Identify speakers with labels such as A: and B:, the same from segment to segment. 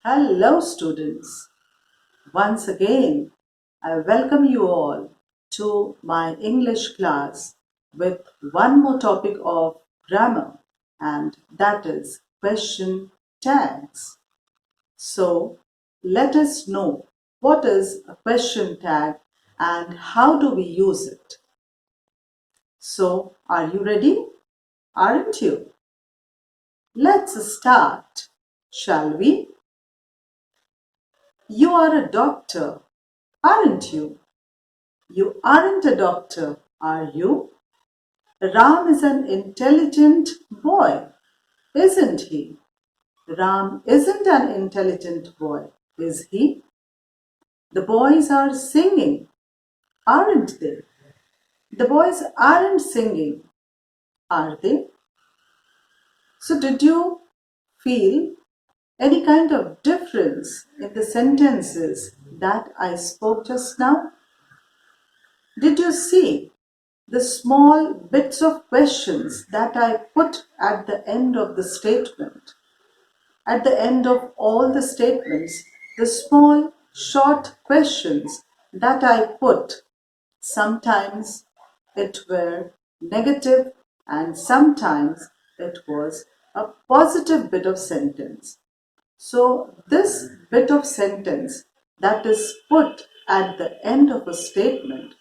A: Hello, students. Once again, I welcome you all to my English class with one more topic of grammar, and that is question tags. So, let us know what is a question tag and how do we use it. So, are you ready? Aren't you? Let's start, shall we? You are a doctor, aren't you? You aren't a doctor, are you? Ram is an intelligent boy, isn't he? Ram isn't an intelligent boy, is he? The boys are singing, aren't they? The boys aren't singing, are they? So, did you feel any kind of difference in the sentences that I spoke just now? Did you see the small bits of questions that I put at the end of the statement? At the end of all the statements, the small short questions that I put, sometimes it were negative and sometimes it was a positive bit of sentence. So this bit of sentence that is put at the end of a statement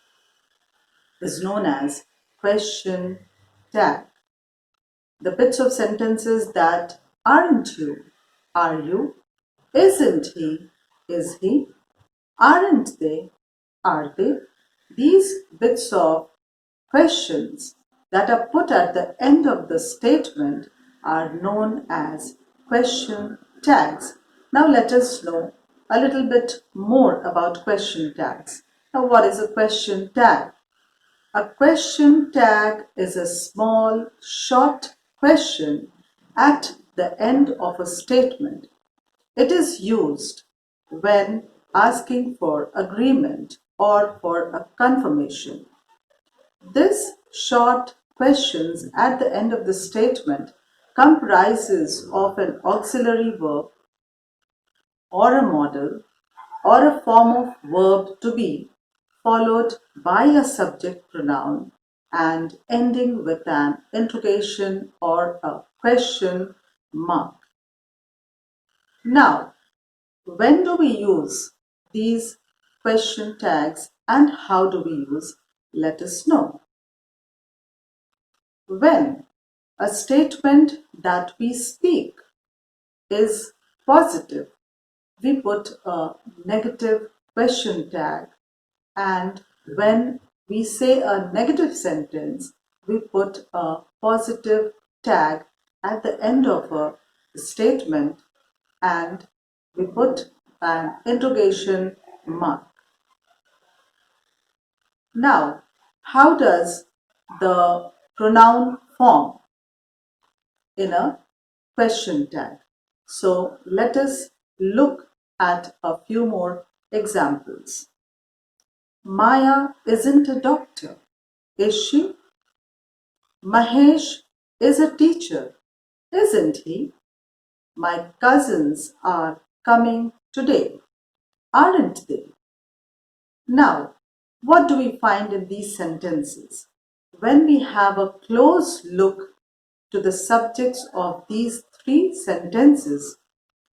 A: is known as question tag. The bits of sentences that aren't you, are you, isn't he, is he, aren't they, are they? These bits of questions that are put at the end of the statement are known as question tags. Now let us know a little bit more about question tags. Now what is a question tag? A question tag is a small, short question at the end of a statement. It is used when asking for agreement or for a confirmation. This short questions at the end of the statement comprises of an auxiliary verb or a modal or a form of verb to be followed by a subject pronoun and ending with an interrogation or a question mark. Now, when do we use these question tags and how do we use? Let us know. When a statement that we speak is positive, we put a negative question tag, and when we say a negative sentence, we put a positive tag at the end of a statement and we put an interrogation mark. Now, how does the pronoun form in a question tag? So let us look at a few more examples. Maya isn't a doctor, is she? Mahesh is a teacher, isn't he? My cousins are coming today, aren't they? Now, what do we find in these sentences? When we have a close look to the subjects of these three sentences,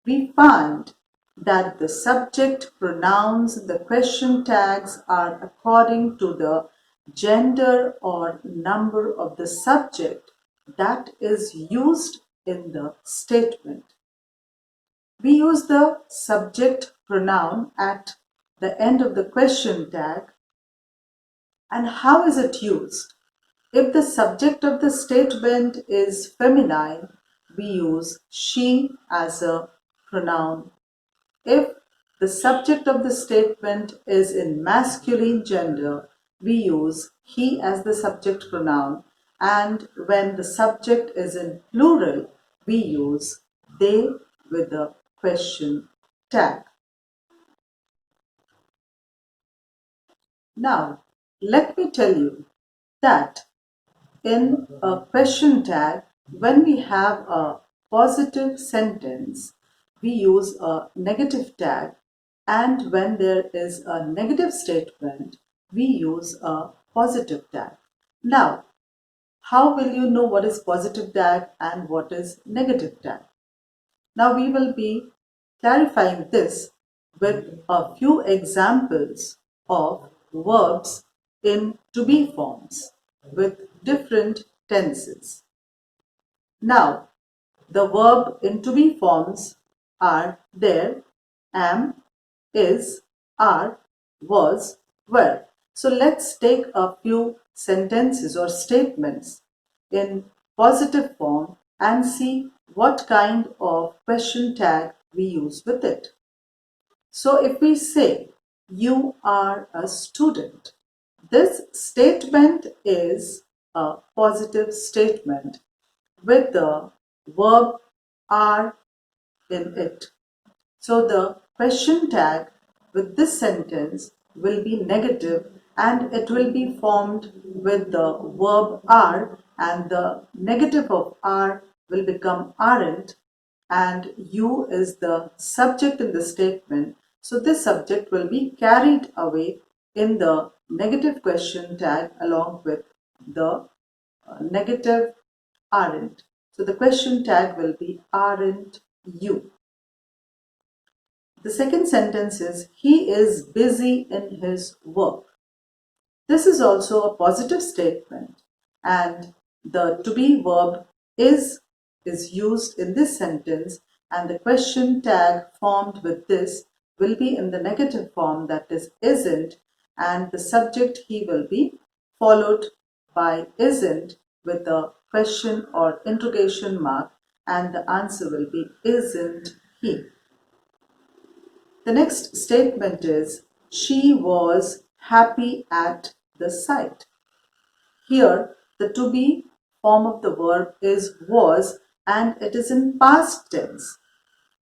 A: we find that the subject pronouns, the question tags are according to the gender or number of the subject that is used in the statement. We use the subject pronoun at the end of the question tag. And how is it used? If the subject of the statement is feminine, we use she as a pronoun. If the subject of the statement is in masculine gender, we use he as the subject pronoun, and when the subject is in plural, we use they with the question tag. Now, let me tell you that in a question tag, when we have a positive sentence, we use a negative tag, and when there is a negative statement, we use a positive tag. Now, how will you know what is positive tag and what is negative tag? Now we will be clarifying this with a few examples of verbs in to be forms with different tenses. Now, the verb in to be forms are there: am, is, are, was, were. So let's take a few sentences or statements in positive form and see what kind of question tag we use with it. So if we say, you are a student, this statement is a positive statement with the verb are in it. So the question tag with this sentence will be negative, and it will be formed with the verb are, and the negative of are will become aren't, and you is the subject in the statement. So this subject will be carried away in the negative question tag along with the negative aren't. So the question tag will be aren't you. The second sentence is, he is busy in his work. This is also a positive statement, and the to be verb is used in this sentence, and the question tag formed with this will be in the negative form, that is isn't, and the subject he will be followed by isn't with a question or interrogation mark, and the answer will be isn't he. The next statement is, she was happy at the sight. Here, the to be form of the verb is was, and it is in past tense.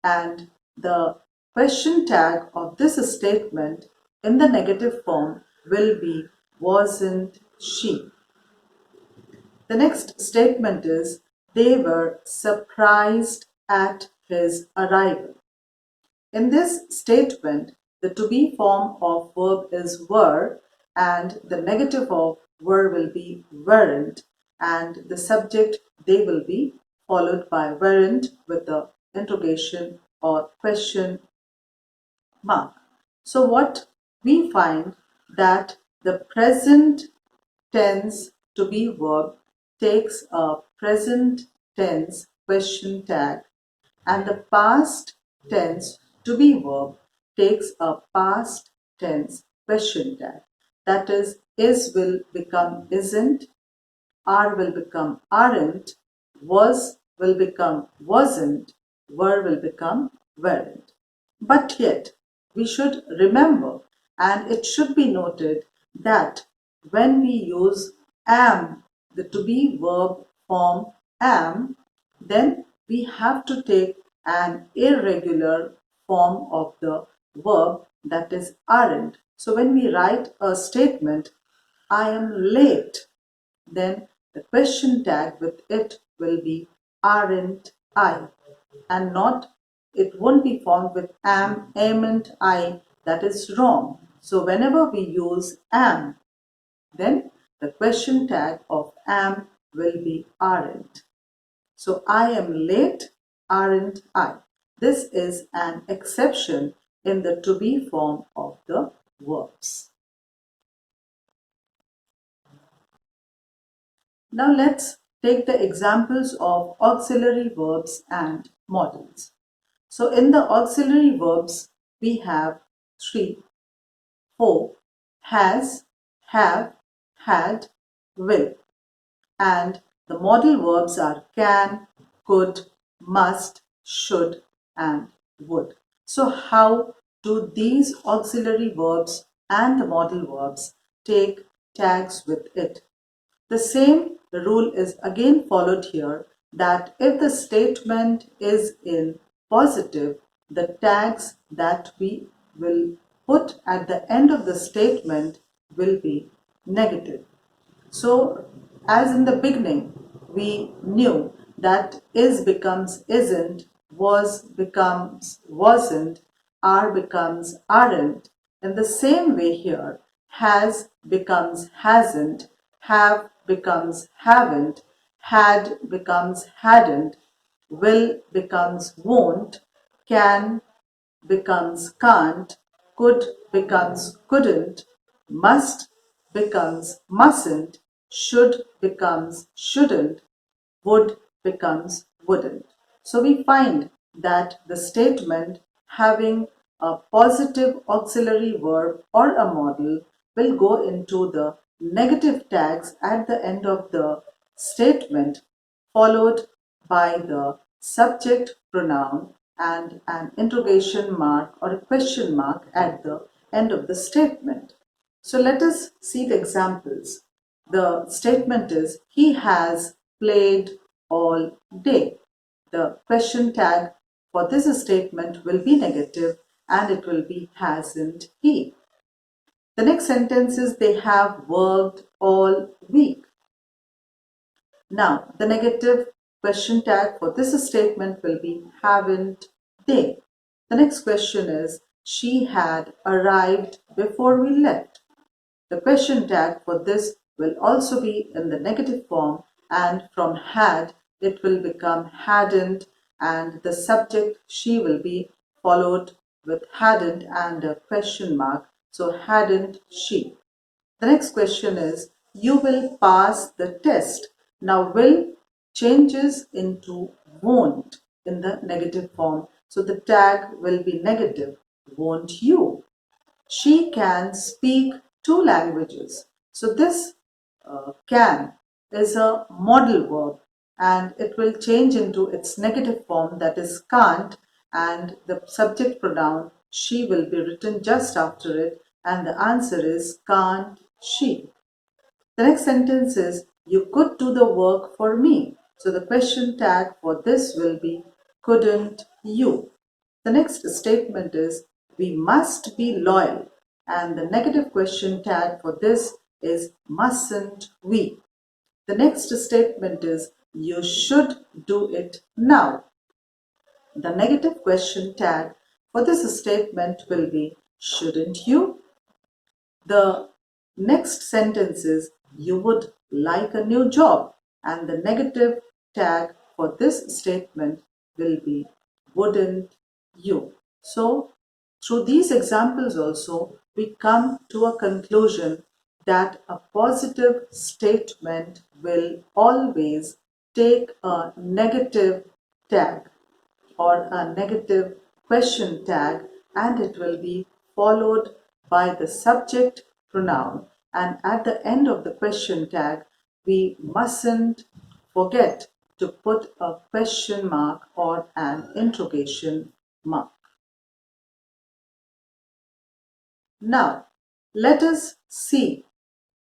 A: And the question tag of this statement in the negative form will be wasn't she. The next statement is, they were surprised at his arrival. In this statement, the to be form of verb is were, and the negative of were will be weren't, and the subject they will be followed by weren't with the interrogation or question mark. So what we find that the present tense to be verb takes a present tense question tag, and the past tense to be verb takes a past tense question tag. That is will become isn't, are will become aren't, was will become wasn't, were will become weren't. But yet, we should remember, and it should be noted, that when we use am, the to be verb form am, then we have to take an irregular form of the verb, that is aren't. So when we write a statement, I am late, then the question tag with it will be aren't I, and not, it won't be formed with amn't I. That is wrong. So whenever we use am, then the question tag of am will be aren't. So I am late, aren't I? This is an exception in the to be form of the verbs. Now let's take the examples of auxiliary verbs and modals. So in the auxiliary verbs, we have 3, 4, has, have, had, will. And the modal verbs are can, could, must, should, and would. So how do these auxiliary verbs and the modal verbs take tags with it? The same rule is again followed here, that if the statement is in positive, the tags that we will put at the end of the statement will be negative. So, as in the beginning, we knew that is becomes isn't, was becomes wasn't, are becomes aren't. In the same way here, has becomes hasn't, have becomes haven't, had becomes hadn't, will becomes won't, can becomes can't, could becomes couldn't, must becomes mustn't, should becomes shouldn't, would becomes wouldn't. So we find that the statement having a positive auxiliary verb or a model will go into the negative tags at the end of the statement, followed by the subject pronoun and an interrogation mark or a question mark at the end of the statement. So let us see the examples. The statement is, he has played all day. The question tag for this statement will be negative and it will be hasn't he. The next sentence is, they have worked all week. Now, the negative question tag for this statement will be haven't they. The next question is, she had arrived before we left. The question tag for this will also be in the negative form, and from had it will become hadn't, and the subject she will be followed with hadn't and a question mark. So hadn't she. The next question is, you will pass the test. Now will changes into won't in the negative form. So the tag will be negative. Won't you? She can speak two languages. So this can is a modal verb and it will change into its negative form, that is can't, and the subject pronoun she will be written just after it, and the answer is can't she. The next sentence is, you could do the work for me. So the question tag for this will be couldn't you. The next statement is, we must be loyal, and the negative question tag for this is mustn't we. The next statement is, you should do it now. The negative question tag for this statement will be shouldn't you. The next sentence is, you would like a new job, and the negative tag for this statement will be wouldn't you. So, through these examples also, we come to a conclusion that a positive statement will always take a negative tag or a negative question tag, and it will be followed by the subject pronoun, and at the end of the question tag we mustn't forget to put a question mark or an interrogation mark. Now let us see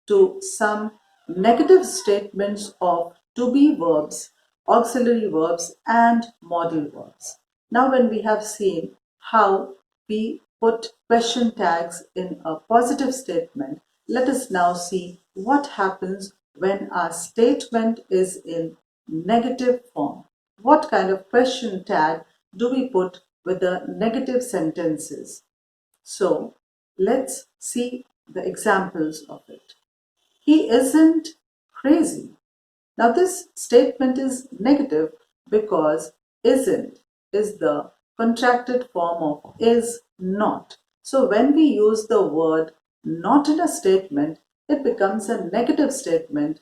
A: to some negative statements of to be verbs, auxiliary verbs, and modal verbs. Now, when we have seen how we put question tags in a positive statement, let us now see what happens when our statement is in negative form. What kind of question tag do we put with the negative sentences? So, let's see the examples of it. He isn't crazy. Now, this statement is negative because isn't is the contracted form of is not. So, when we use the word not in a statement, it becomes a negative statement.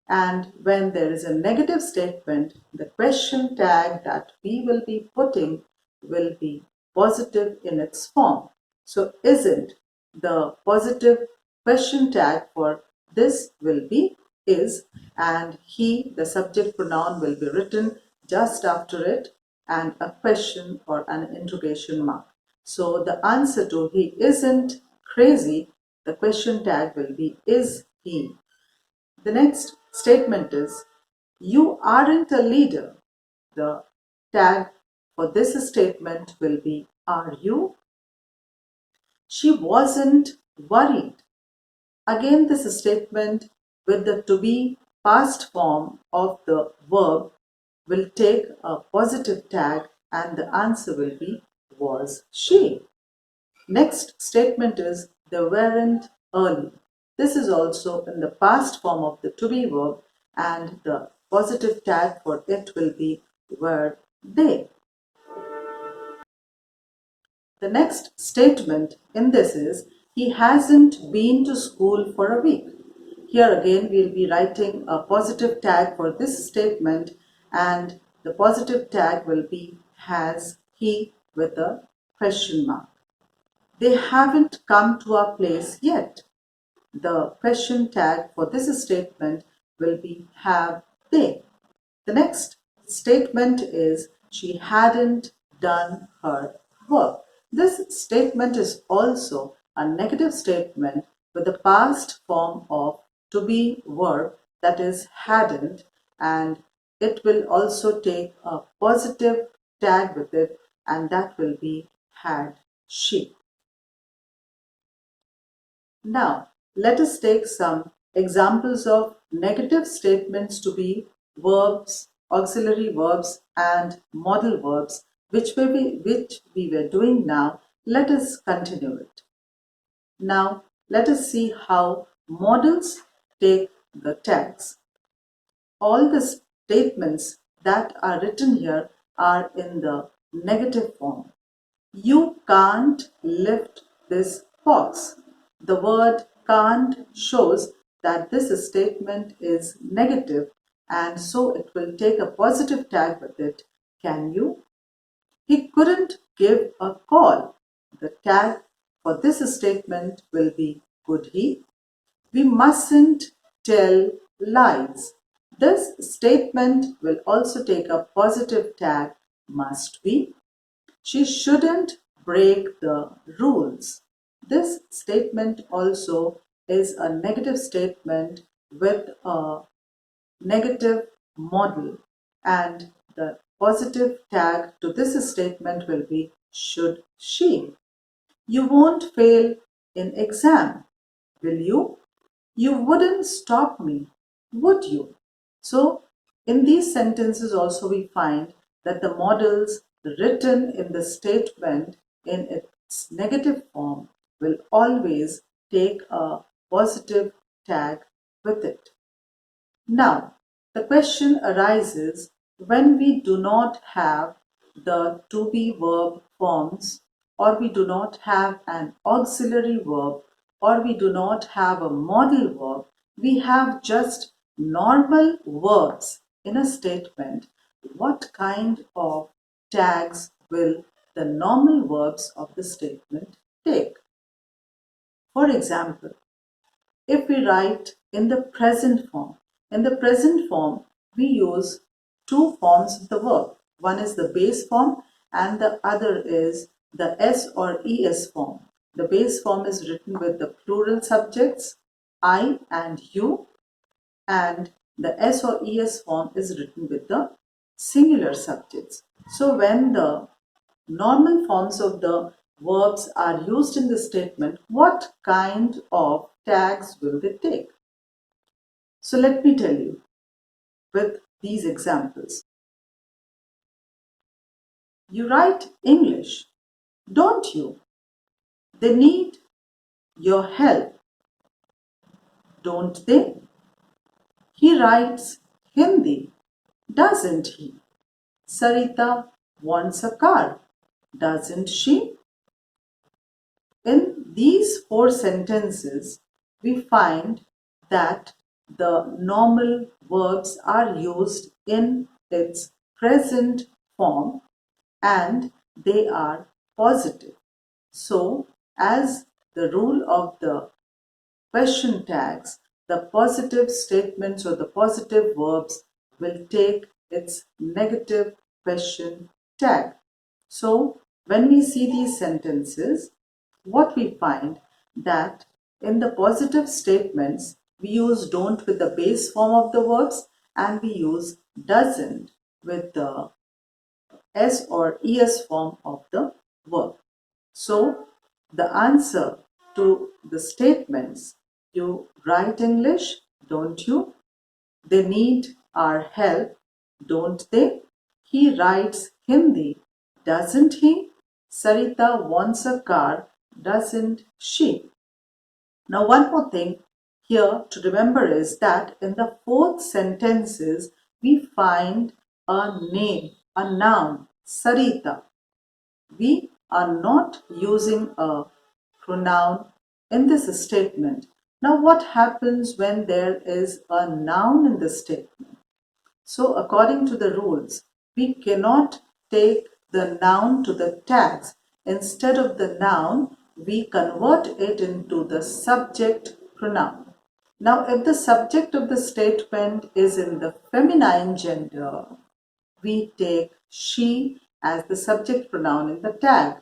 A: And when there is a negative statement, the question tag that we will be putting will be positive in its form. So, isn't the positive question tag for this will be is, and he, the subject pronoun, will be written just after it, and a question or an interrogation mark. So the answer to he isn't crazy, the question tag will be is he. The next statement is, you aren't a leader. The tag for this statement will be are you. She wasn't worried. Again, this statement with the to be past form of the verb will take a positive tag, and the answer will be was she. Next statement is they weren't early. This is also in the past form of the to be verb, and the positive tag for it will be were they. The next statement in this is he hasn't been to school for a week. Here again we'll be writing a positive tag for this statement, and the positive tag will be has he with a question mark. They haven't come to our place yet. The question tag for this statement will be have they. The next statement is she hadn't done her work. This statement is also a negative statement with the past form of to be verb, that is hadn't, and it will also take a positive tag with it, and that will be had she. Now, let us take some examples of negative statements to be verbs, auxiliary verbs, and modal verbs, which we were doing now. Let us continue it. Now, let us see how modals take the tags. All the statements that are written here are in the negative form. You can't lift this box. The word can't shows that this statement is negative, and so it will take a positive tag with it. Can you? He couldn't give a call. The tag for this statement will be could he? We mustn't tell lies. This statement will also take a positive tag must we. She shouldn't break the rules. This statement also is a negative statement with a negative model, and the positive tag to this statement will be should she. You won't fail in exam, will you? You wouldn't stop me, would you? So, in these sentences also we find that the models written in the statement in its negative form will always take a positive tag with it. Now, the question arises when we do not have the to be verb forms, or we do not have an auxiliary verb, or we do not have a modal verb, we have just normal verbs in a statement. What kind of tags will the normal verbs of the statement take? For example, if we write in the present form, we use two forms of the verb. One is the base form and the other is the S or ES form. The base form is written with the plural subjects I and you, and the S or ES form is written with the singular subjects. So when the normal forms of the verbs are used in the statement, what kind of tags will they take? So let me tell you with these examples. You write English, don't you? They need your help, don't they? He writes Hindi, doesn't he? Sarita wants a car, doesn't she? In these four sentences, we find that the normal verbs are used in its present form and they are positive. So, as the rule of the question tags, the positive statements or the positive verbs will take its negative question tag. So, when we see these sentences, what we find that in the positive statements, we use don't with the base form of the verbs and we use doesn't with the S or ES form of the verb. So, the answer to the statements, you write English, don't you? They need our help, don't they? He writes Hindi, Doesn't he? Sarita wants a car, doesn't she? Now, one more thing here to remember is that in the fourth sentences, we find a name, a noun, Sarita. We are not using a pronoun in this statement. Now, what happens when there is a noun in the statement? So, according to the rules, we cannot take the noun to the tags. Instead of the noun, we convert it into the subject pronoun. Now, if the subject of the statement is in the feminine gender, we take she as the subject pronoun in the tag.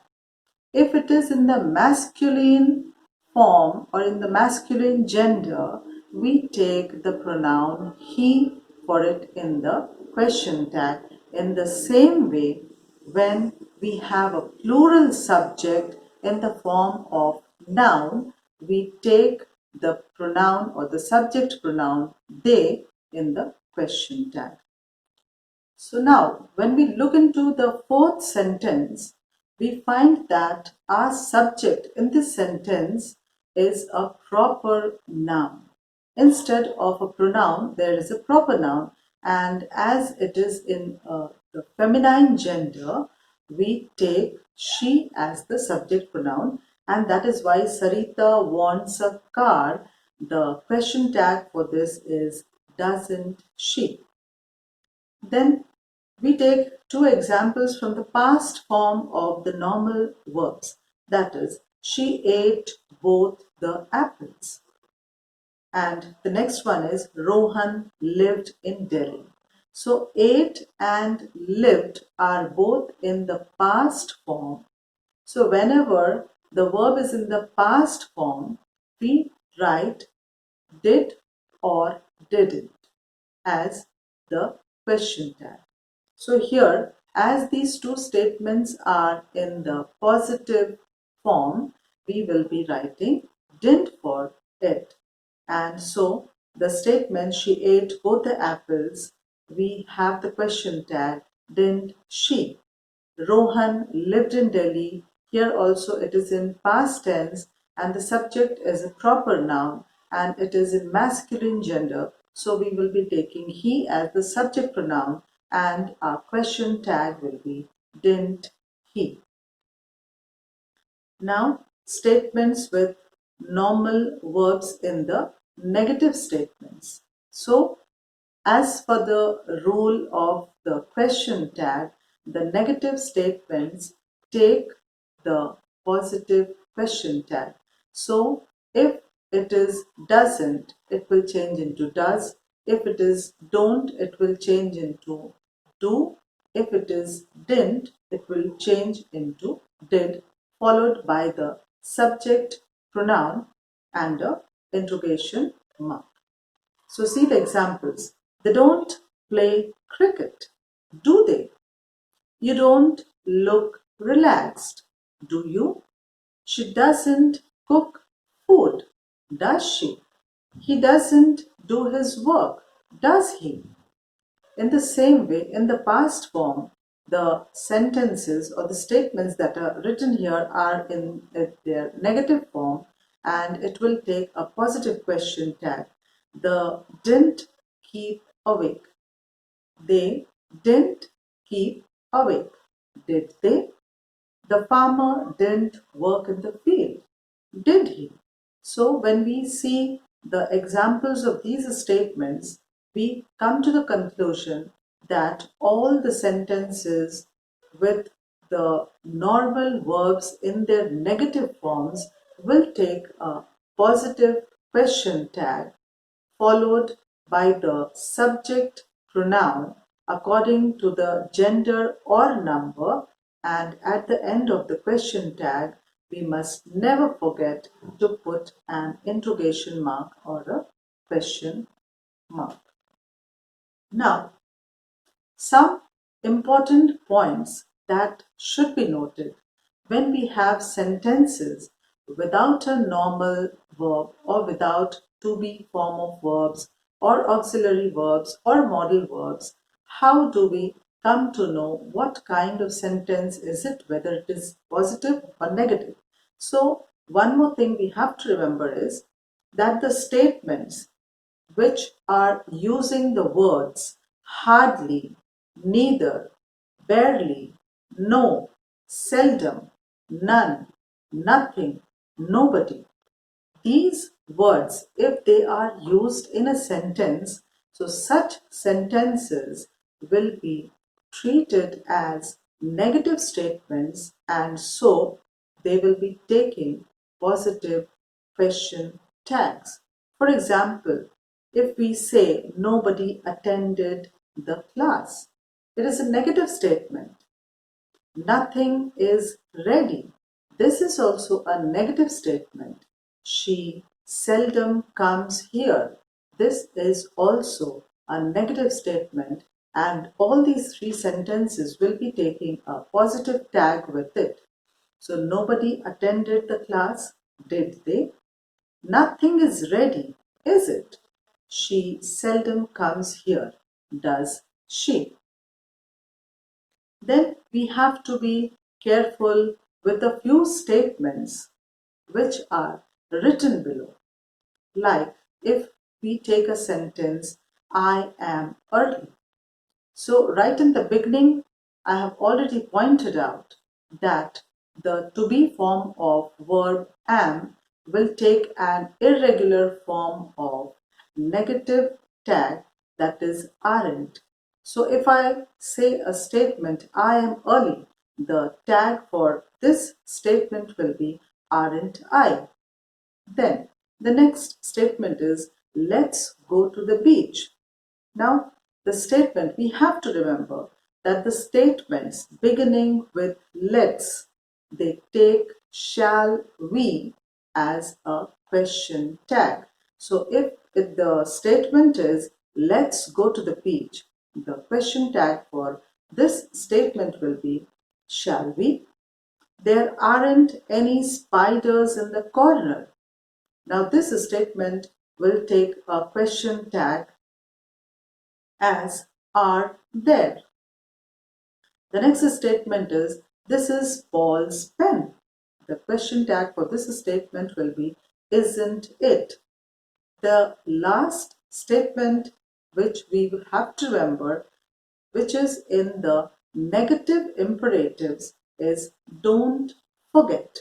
A: If it is in the masculine form or in the masculine gender, we take the pronoun he for it in the question tag. In the same way, when we have a plural subject in the form of noun, we take the pronoun or the subject pronoun they in the question tag. So now, when we look into the fourth sentence, we find that our subject in this sentence is a proper noun. Instead of a pronoun, there is a proper noun, and as it is in the feminine gender, we take she as the subject pronoun, and that is why Sarita wants a car. The question tag for this is doesn't she? Then we take two examples from the past form of the normal verbs. That is, she ate both the apples. And the next one is Rohan lived in Delhi. So ate and lived are both in the past form. So whenever the verb is in the past form, we write did or didn't as the question tag. So here, as these two statements are in the positive form, we will be writing didn't for it. And so the statement she ate both the apples, we have the question tag, didn't she? Rohan lived in Delhi. Here also it is in past tense and the subject is a proper noun and it is in masculine gender. So we will be taking he as the subject pronoun and our question tag will be didn't he. Now statements with normal verbs in the negative statements. So as for the rule of the question tag, the negative statements take the positive question tag. So if it is doesn't, it will change into does. If it is don't, it will change into do. If it is didn't, it will change into did, followed by the subject pronoun and a interrogation mark. So see the examples. They don't play cricket, do they? You don't look relaxed, do you? She doesn't cook food, does she? He doesn't do his work, does he? In the same way, in the past form, the sentences or the statements that are written here are in their negative form and it will take a positive question tag. The didn't keep awake. They didn't keep awake, did they? The farmer didn't work in the field, did he? So, when we see the examples of these statements, we come to the conclusion that all the sentences with the normal verbs in their negative forms will take a positive question tag followed by the subject pronoun according to the gender or number, and at the end of the question tag we must never forget to put an interrogation mark or a question mark. Now, some important points that should be noted when we have sentences without a normal verb or without to be form of verbs or auxiliary verbs or modal verbs. How do we come to know what kind of sentence is it, whether it is positive or negative. So one more thing we have to remember is that the statements which are using the words hardly, neither, barely, no, seldom, none, nothing, nobody. These words, if they are used in a sentence, so such sentences will be treated as negative statements, and so they will be taking positive question tags. For example, if we say nobody attended the class, it is a negative statement. Nothing is ready. This is also a negative statement. She seldom comes here. This is also a negative statement, and all these three sentences will be taking a positive tag with it. So nobody attended the class, did they? Nothing is ready, is it? She seldom comes here, does she? Then we have to be careful with a few statements which are written below. Like if we take a sentence, I am early. So right in the beginning, I have already pointed out that the to be form of verb am will take an irregular form of negative tag, that is aren't. So if I say a statement, I am early, the tag for this statement will be aren't I. Then the next statement is let's go to the beach. Now, the statement, we have to remember that the statements beginning with let's, they take shall we as a question tag. So if the statement is let's go to the beach, the question tag for this statement will be shall we? There aren't any spiders in the corner. Now this statement will take a question tag as are there. The next statement is this is Paul's pen. The question tag for this statement will be isn't it? The last statement which we will have to remember, which is in the negative imperatives, is don't forget.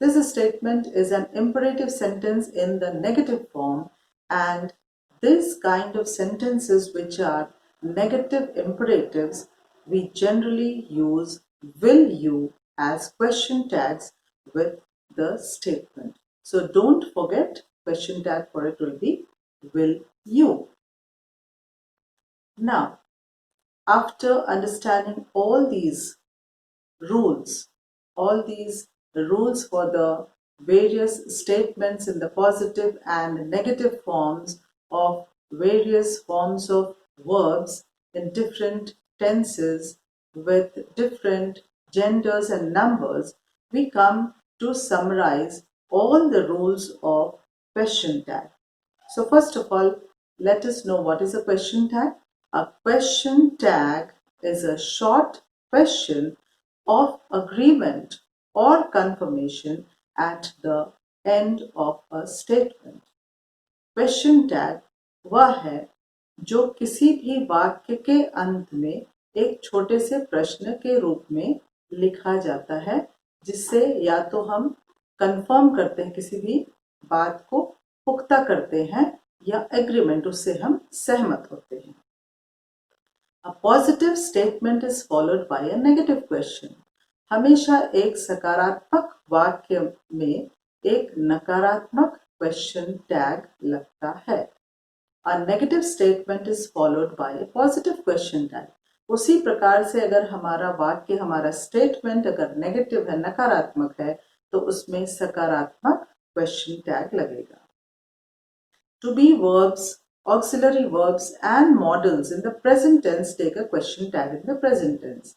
A: This statement is an imperative sentence in the negative form, and this kind of sentences which are negative imperatives, we generally use will you as question tags with the statement. So don't forget, question tag for it will be will you. Now, after understanding rules, all these rules for the various statements in the positive and negative forms of various forms of verbs in different tenses with different genders and numbers, we come to summarize all the rules of question tag. So first of all, let us know what is a question tag. A question tag is a short question of agreement or confirmation at the end of a statement. Question tag वह है जो किसी भी वाक्य के अंत में एक छोटे से प्रश्न के रूप में लिखा जाता है, जिससे या तो हम कंफर्म करते हैं किसी भी बात को, पुख्ता करते हैं, या एग्रीमेंट, उससे हम सहमत होते हैं. A positive statement is followed by a negative question. हमेशा एक सकारात्मक वाक्य में एक नकारात्मक क्वेश्चन टैग लगता है. A negative statement is followed by a positive question tag. उसी प्रकार से अगर हमारा वाक्य, हमारा स्टेटमेंट अगर नेगेटिव है, नकारात्मक है, तो उसमें सकारात्मक क्वेश्चन टैग लगेगा. To be verbs, auxiliary verbs and modals in the present tense take a question tag in the present tense.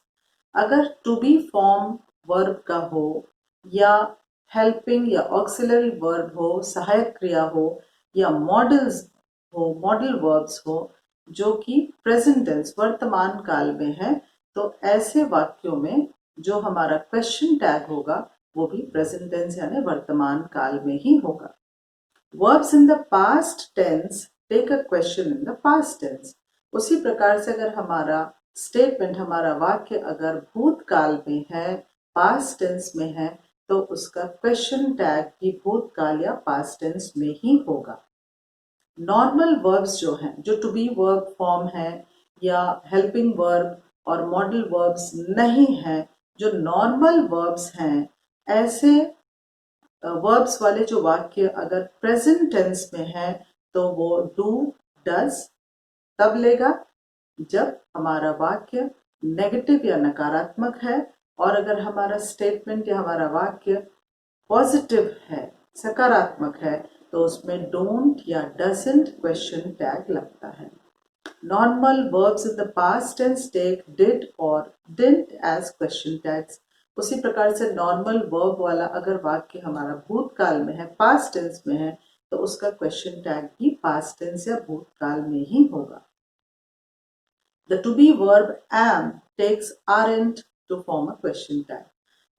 A: अगर to be form verb का हो, या helping या auxiliary verb हो, सहायक क्रिया हो, या models हो, modal verbs हो, जो कि प्रेजेंट टेंस वर्तमान काल में है, तो ऐसे वाक्यों में जो हमारा क्वेश्चन टैग होगा वो भी प्रेजेंट टेंस यानी वर्तमान काल में ही होगा। Verbs in the past tense take a question in the past tense. उसी प्रकार से अगर हमारा स्टेटमेंट, हमारा वाक्य अगर भूतकाल में है, पास्ट टेंस में है, तो उसका क्वेश्चन टैग भी भूतकाल या पास्ट टेंस में ही होगा। नॉर्मल वर्ब्स जो हैं, जो टू बी वर्ब फॉर्म है या हेल्पिंग वर्ब और मॉडल वर्ब्स नहीं हैं, जो नॉर्मल वर्ब्स हैं, ऐसे वर्ब्स वाले जो वाक्य अगर प्रेजेंट टेंस में है तो वो डू डज तब लेगा जब हमारा वाक्य नेगेटिव या नकारात्मक है, और अगर हमारा स्टेटमेंट या हमारा वाक्य पॉजिटिव है, सकारात्मक है, तो उसमें डोंट या डजंट क्वेश्चन टैग लगता है। Normal verbs in the past tense take did or didn't as question tags. उसी प्रकार से नॉर्मल वर्ब वाला अगर वाक्य हमारा भूतकाल में है, पास्ट टेंस में है, तो उसका क्वेश्चन टैग भी पास्ट टेंस या भूतकाल में ही होगा। The to be verb am takes aren't to form a question tag.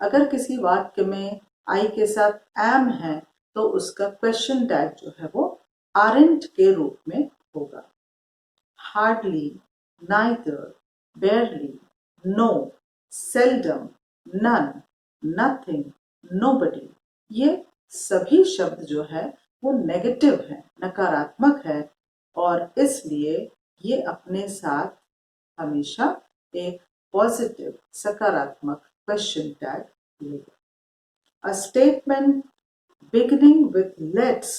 A: अगर किसी वाक्य में I के साथ am है तो उसका क्वेश्चन टैग जो है वो aren't के रूप में होगा। Hardly, neither, barely, no, seldom, none, nothing, nobody, ये सभी शब्द जो है वो नेगेटिव है, नकारात्मक है, और इसलिए ये अपने साथ हमेशा एक पॉजिटिव, सकारात्मक क्वेश्चन टैग लेगा। A statement beginning with let's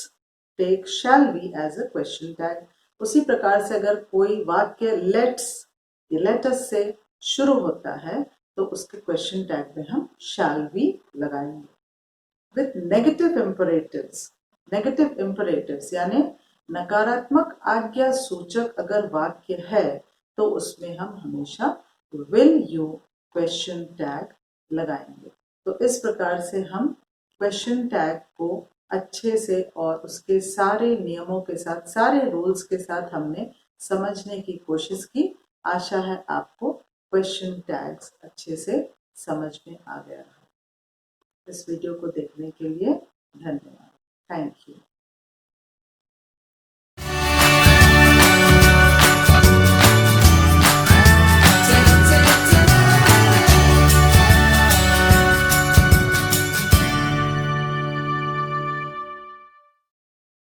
A: take shall be as a question tag. उसी प्रकार से अगर कोई वाक्य लेट्स या लेटस से शुरू होता है तो उसके क्वेश्चन टैग में हम शैल बी लगाएंगे। विथ नेगेटिव इम्परेटिव्स यानी नकारात्मक आज्ञा सूचक अगर वाक्य है तो उसमें हम हमेशा विल यू क्वेश्चन टैग लगाएंगे। तो इस प्रकार से हम क्वेश्चन टैग को अच्छे से और उसके सारे नियमों के साथ, सारे रूल्स के साथ हमने समझने की कोशिश की। आशा है आपको क्वेश्चन टैग्स अच्छे से समझ में आ गया है। इस वीडियो को देखने के लिए धन्यवाद। Thank you.